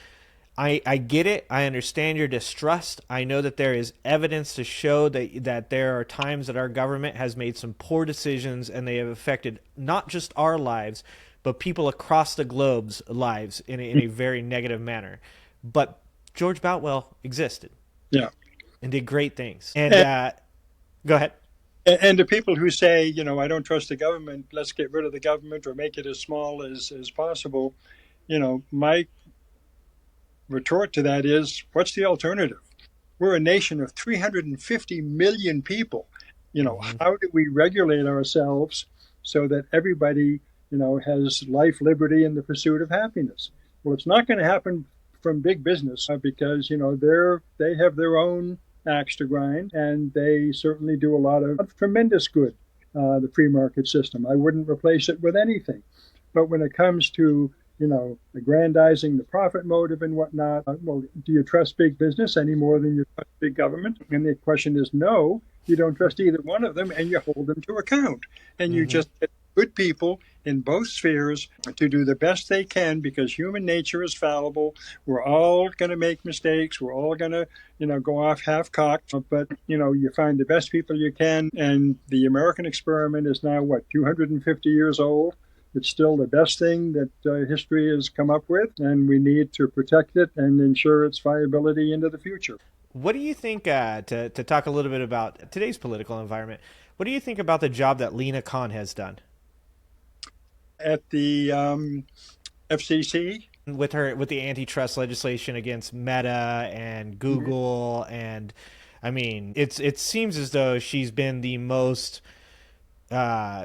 I get it. I understand your distrust. I know that there is evidence to show that there are times that our government has made some poor decisions and they have affected not just our lives, but people across the globe's lives in a very negative manner. But George Boutwell existed Yeah. and did great things. And go ahead. And to people who say, I don't trust the government, let's get rid of the government or make it as small as possible, my retort to that is, what's the alternative? We're a nation of 350 million people. Mm-hmm. How do we regulate ourselves so that everybody, has life, liberty, and the pursuit of happiness? Well, it's not going to happen from big business because, they have their own axe to grind, and they certainly do a lot of tremendous good. The free market system, I wouldn't replace it with anything. But when it comes to aggrandizing the profit motive and whatnot. Well, do you trust big business any more than you trust big government? And the question is no, you don't trust either one of them, and you hold them to account. And you Mm-hmm. just get good people in both spheres to do the best they can because human nature is fallible. We're all going to make mistakes. We're all going to, go off half cocked. But, you find the best people you can. And the American experiment is now, 250 years old? It's still the best thing that history has come up with, and we need to protect it and ensure its viability into the future. What do you think, to talk a little bit about today's political environment, what do you think about the job that Lena Khan has done At the FCC, with the antitrust legislation against Meta and Google? And I mean, it seems as though she's been the most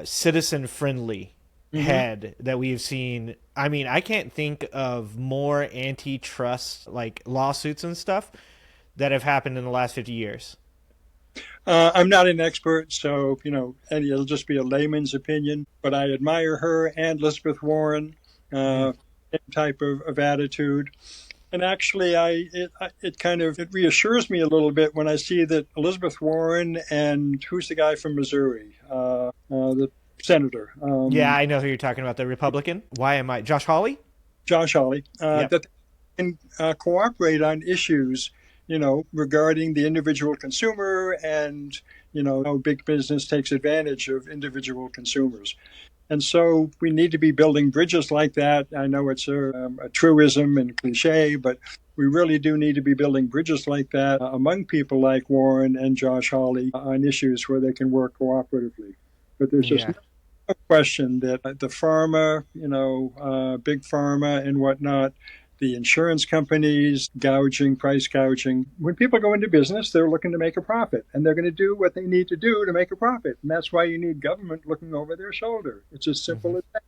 citizen friendly mm-hmm. head that we've seen. I mean, I can't think of more antitrust like lawsuits and stuff that have happened in the last 50 years. I'm not an expert, so and it'll just be a layman's opinion. But I admire her and Elizabeth Warren, Mm. same type of attitude. And actually, it kind of it reassures me a little bit when I see that Elizabeth Warren and who's the guy from Missouri, the senator, Yeah, I know who you're talking about. The Republican. Why am I Josh Hawley? Josh Hawley, Yep. that they can cooperate on issues, regarding the individual consumer and, how big business takes advantage of individual consumers. And so we need to be building bridges like that. I know it's a truism and cliche, but we really do need to be building bridges like that among people like Warren and Josh Hawley on issues where they can work cooperatively. But there's just Yeah. no question that the pharma, big pharma and whatnot, the insurance companies gouging, price gouging. When people go into business, they're looking to make a profit, and they're going to do what they need to do to make a profit. And that's why you need government looking over their shoulder. It's as Hmm. simple as that.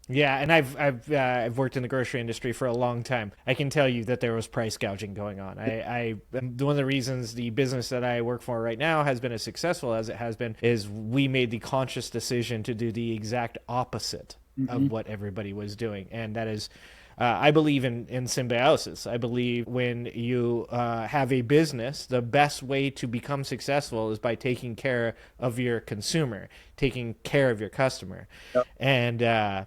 Yeah, and I've worked in the grocery industry for a long time. I can tell you that there was price gouging going on. One of the reasons the business that I work for right now has been as successful as it has been is we made the conscious decision to do the exact opposite Mm-hmm. of what everybody was doing, and that is. I believe in symbiosis. I believe when you have a business, the best way to become successful is by taking care of your consumer, taking care of your customer, Yep. and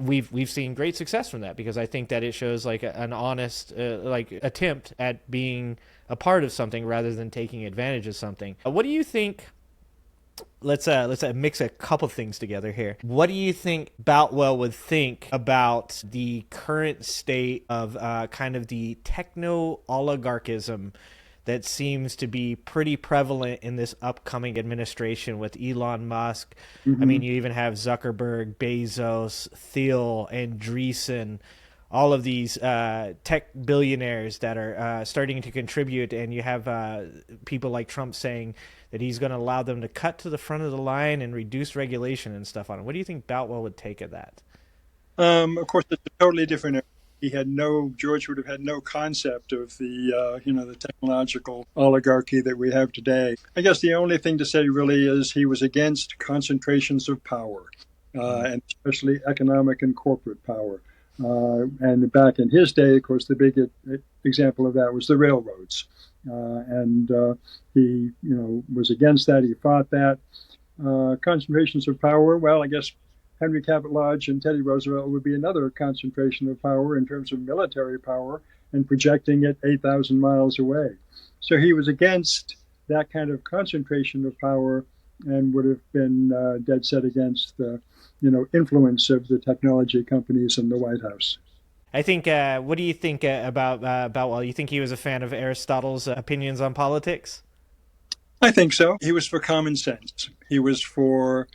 we've seen great success from that because I think that it shows like an honest like attempt at being a part of something rather than taking advantage of something. What do you think? Let's mix a couple things together here. What do you think Boutwell would think about the current state of kind of the techno oligarchism that seems to be pretty prevalent in this upcoming administration with Elon Musk? I Mm-hmm. mean, you even have Zuckerberg, Bezos, Thiel, Andreessen, all of these tech billionaires that are starting to contribute, and you have people like Trump saying that he's going to allow them to cut to the front of the line and reduce regulation and stuff on it. What do you think Boutwell would take of that? Of course, it's a totally different area. George would have had no concept of the technological oligarchy that we have today. I guess the only thing to say really is he was against concentrations of power, and especially economic and corporate power. And back in his day, of course, the big example of that was the railroads. And he, was against that. He fought that. Concentrations of power, well, I guess Henry Cabot Lodge and Teddy Roosevelt would be another concentration of power in terms of military power and projecting it 8,000 miles away. So he was against that kind of concentration of power and would have been dead set against the influence of the technology companies in the White House. I think, what do you think about Boutwell? You think he was a fan of Aristotle's opinions on politics? I think so. He was for common sense. He was for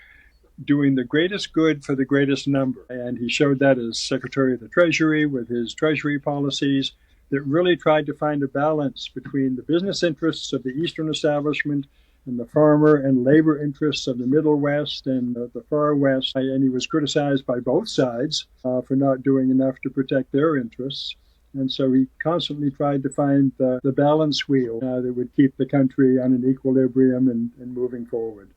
doing the greatest good for the greatest number. And he showed that as Secretary of the Treasury with his Treasury policies that really tried to find a balance between the business interests of the Eastern establishment and the farmer and labor interests of the Middle West and the Far West. And he was criticized by both sides for not doing enough to protect their interests. And so he constantly tried to find the balance wheel that would keep the country on an equilibrium and moving forward.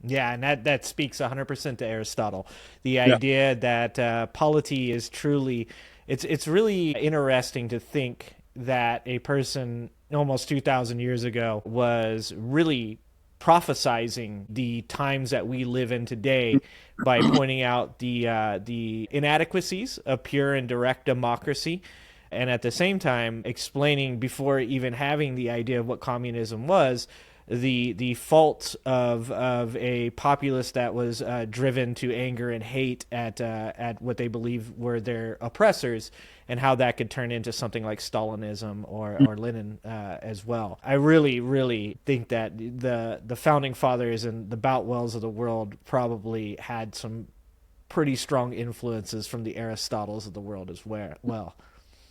Yeah, and that speaks 100% to Aristotle. The idea that polity is truly, it's really interesting to think that a person almost 2,000 years ago was really prophesizing the times that we live in today by pointing out the inadequacies of pure and direct democracy, and at the same time explaining, before even having the idea of what communism was, the faults of a populace that was driven to anger and hate at what they believe were their oppressors, and how that could turn into something like Stalinism or Lenin as well. I really, really think that the founding fathers and the Boutwells of the world probably had some pretty strong influences from the Aristotles of the world as well.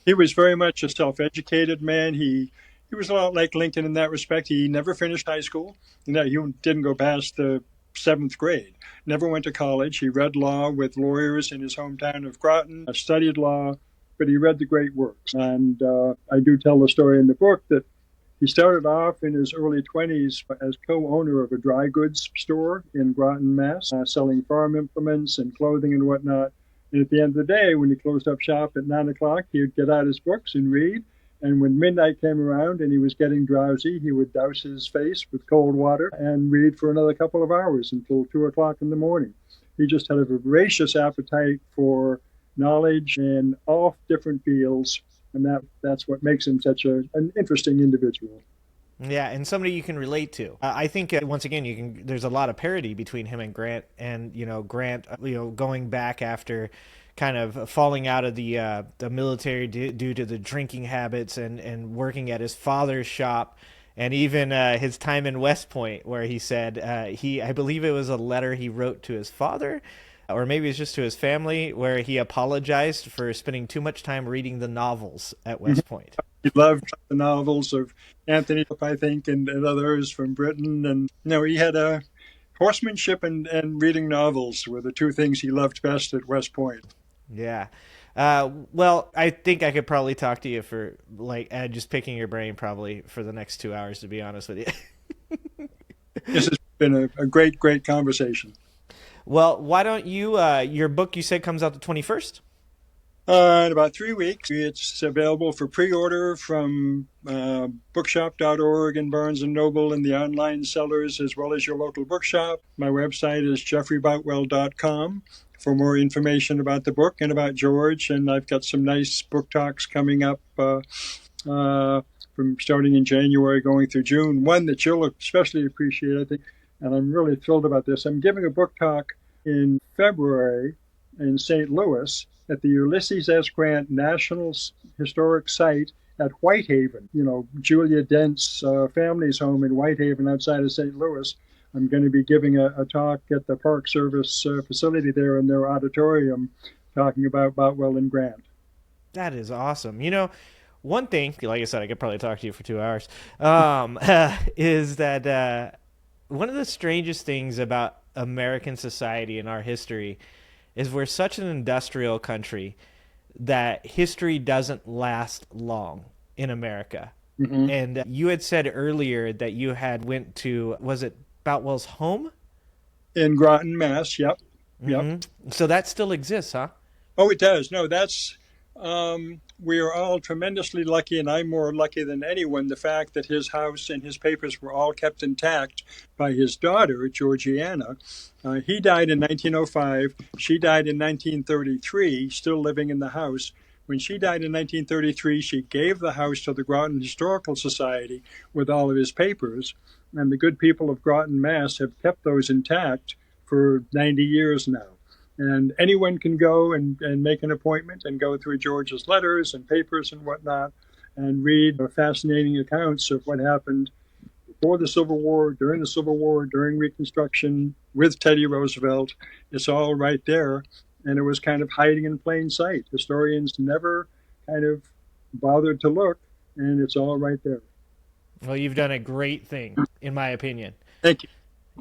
He was very much a self-educated man. He was a lot like Lincoln in that respect. He never finished high school. He didn't go past the 7th grade. Never went to college. He read law with lawyers in his hometown of Groton, studied law, but he read the great works. And I do tell the story in the book that he started off in his early 20s as co-owner of a dry goods store in Groton, Mass., selling farm implements and clothing and whatnot. And at the end of the day, when he closed up shop at 9 o'clock, he would get out his books and read. And when midnight came around and he was getting drowsy, he would douse his face with cold water and read for another couple of hours until 2 o'clock in the morning. He just had a voracious appetite for knowledge in all different fields, and that's what makes him such an interesting individual. Yeah, and somebody you can relate to. I think once again, there's a lot of parity between him and Grant, and Grant, going back after kind of falling out of the military due to the drinking habits and working at his father's shop, and even his time in West Point, where he said I believe it was a letter he wrote to his father, or maybe it's just to his family, where he apologized for spending too much time reading the novels at West Point. He loved the novels of Anthony, I think, and others from Britain. And he had horsemanship and reading novels were the two things he loved best at West Point. Yeah. Well, I think I could probably talk to you for just picking your brain probably for the next 2 hours, to be honest with you. This has been a great, great conversation. Well, why don't you, your book you said comes out the 21st? In about 3 weeks. It's available for pre-order from bookshop.org and Barnes & Noble and the online sellers, as well as your local bookshop. My website is jeffreyboutwell.com for more information about the book and about George. And I've got some nice book talks coming up from starting in January going through June. One that you'll especially appreciate, I think, and I'm really thrilled about this. I'm giving a book talk in February in St. Louis at the Ulysses S. Grant National Historic Site at Whitehaven, Julia Dent's family's home in Whitehaven outside of St. Louis. I'm going to be giving a talk at the Park Service facility there in their auditorium talking about Boutwell and Grant. That is awesome. One thing, like I said, I could probably talk to you for 2 hours, is that one of the strangest things about American society and our history is we're such an industrial country that history doesn't last long in America. Hmm. And you had said earlier that you had went to, was it Boutwell's home? In Groton, Mass. Yep. Yep. So that still exists, huh? Oh, it does. No, that's we are all tremendously lucky, and I'm more lucky than anyone. The fact that his house and his papers were all kept intact by his daughter, Georgiana. He died in 1905. She died in 1933, still living in the house. When she died in 1933, she gave the house to the Groton Historical Society with all of his papers, and the good people of Groton, Mass. Have kept those intact for 90 years now. And anyone can go and make an appointment and go through George's letters and papers and whatnot and read fascinating accounts of what happened before the Civil War, during the Civil War, during Reconstruction, with Teddy Roosevelt. It's all right there. And it was kind of hiding in plain sight. Historians never kind of bothered to look, and it's all right there. Well, you've done a great thing, in my opinion. Thank you.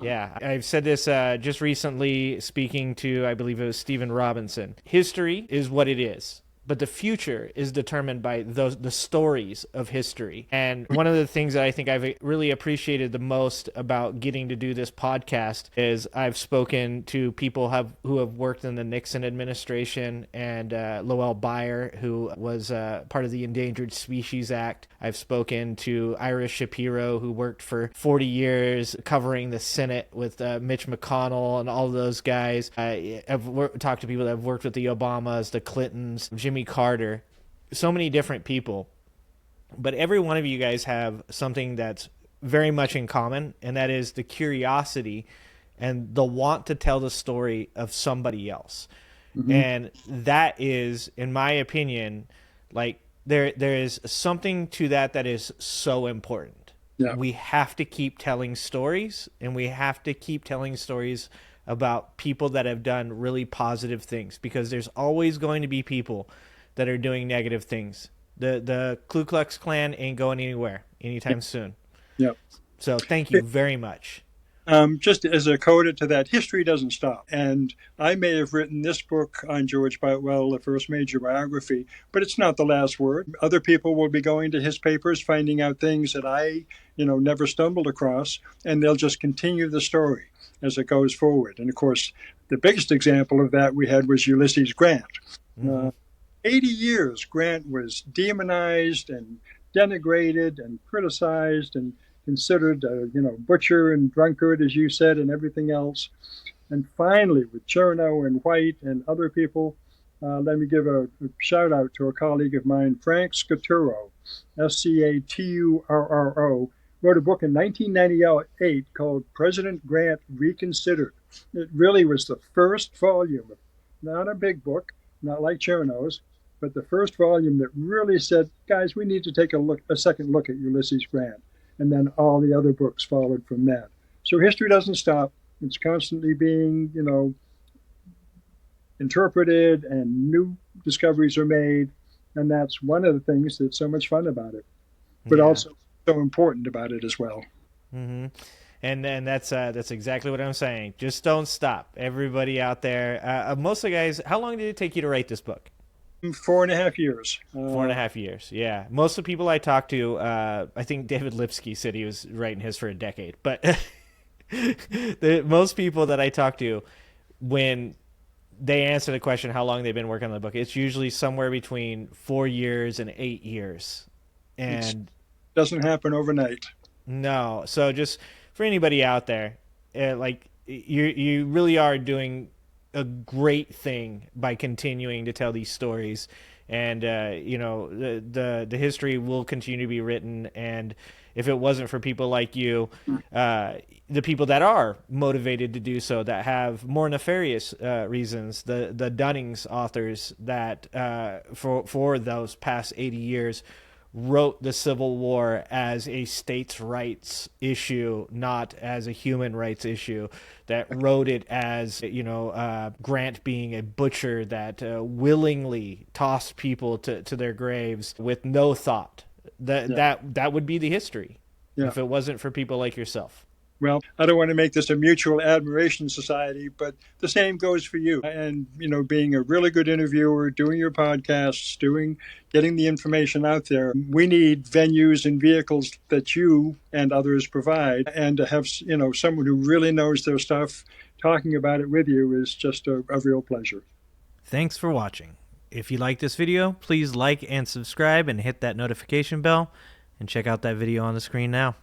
Yeah, I've said this just recently speaking to, I believe it was Stephen Robinson. History is what it is, but the future is determined by the stories of history. And one of the things that I think I've really appreciated the most about getting to do this podcast is I've spoken to people who have worked in the Nixon administration, and Lowell Bayer, who was part of the Endangered Species Act. I've spoken to Ira Shapiro, who worked for 40 years covering the Senate with Mitch McConnell and all of those guys. I've talked to people that have worked with the Obamas, the Clintons, Jimmy Carter, so many different people. But every one of you guys have something that's very much in common, and that is the curiosity and the want to tell the story of somebody else. Mm-hmm. And that is, in my opinion, like, there is something to that is so important. Yeah. We have to keep telling stories, and we have to keep telling stories about people that have done really positive things, because there's always going to be people that are doing negative things. The Ku Klux Klan ain't going anywhere anytime soon. Yep. So thank you very much. Just as a coda to that, history doesn't stop. And I may have written this book on George Boutwell, the first major biography, but it's not the last word. Other people will be going to his papers, finding out things that I, never stumbled across, and they'll just continue the story as it goes forward. And of course, the biggest example of that we had was Ulysses Grant. Mm-hmm. 80 years, Grant was demonized and denigrated and criticized and considered butcher and drunkard, as you said, and everything else. And finally, with Chernow and White and other people, let me give a shout out to a colleague of mine, Frank Scaturo, Scaturro, wrote a book in 1998 called President Grant Reconsidered. It really was the first volume, not a big book, not like Chernow's, but the first volume that really said, guys, we need to take a second look at Ulysses Grant. And then all the other books followed from that. So history doesn't stop. It's constantly being, interpreted, and new discoveries are made. And that's one of the things that's so much fun about it, but also so important about it as well. Mm-hmm. And that's exactly what I'm saying. Just don't stop. Everybody out there, most of the guys, how long did it take you to write this book? 4.5 years. 4.5 years, yeah. Most of the people I talked to, I think David Lipsky said he was writing his for a decade. But most people that I talk to, when they answer the question how long they've been working on the book, it's usually somewhere between 4 years and 8 years. And it doesn't happen overnight. No. So just for anybody out there, you really are doing a great thing by continuing to tell these stories, and the history will continue to be written. And if it wasn't for people like you, the people that are motivated to do so, that have more nefarious reasons, the Dunning's authors that for those past 80 years wrote the Civil War as a states' rights issue, not as a human rights issue, that wrote it as, Grant being a butcher that willingly tossed people to their graves with no thought. That would be the history if it wasn't for people like yourself. Well, I don't want to make this a mutual admiration society, but the same goes for you. And, being a really good interviewer, doing your podcasts, getting the information out there. We need venues and vehicles that you and others provide. And to have, someone who really knows their stuff talking about it with you is just a real pleasure. Thanks for watching. If you like this video, please like and subscribe and hit that notification bell, and check out that video on the screen now.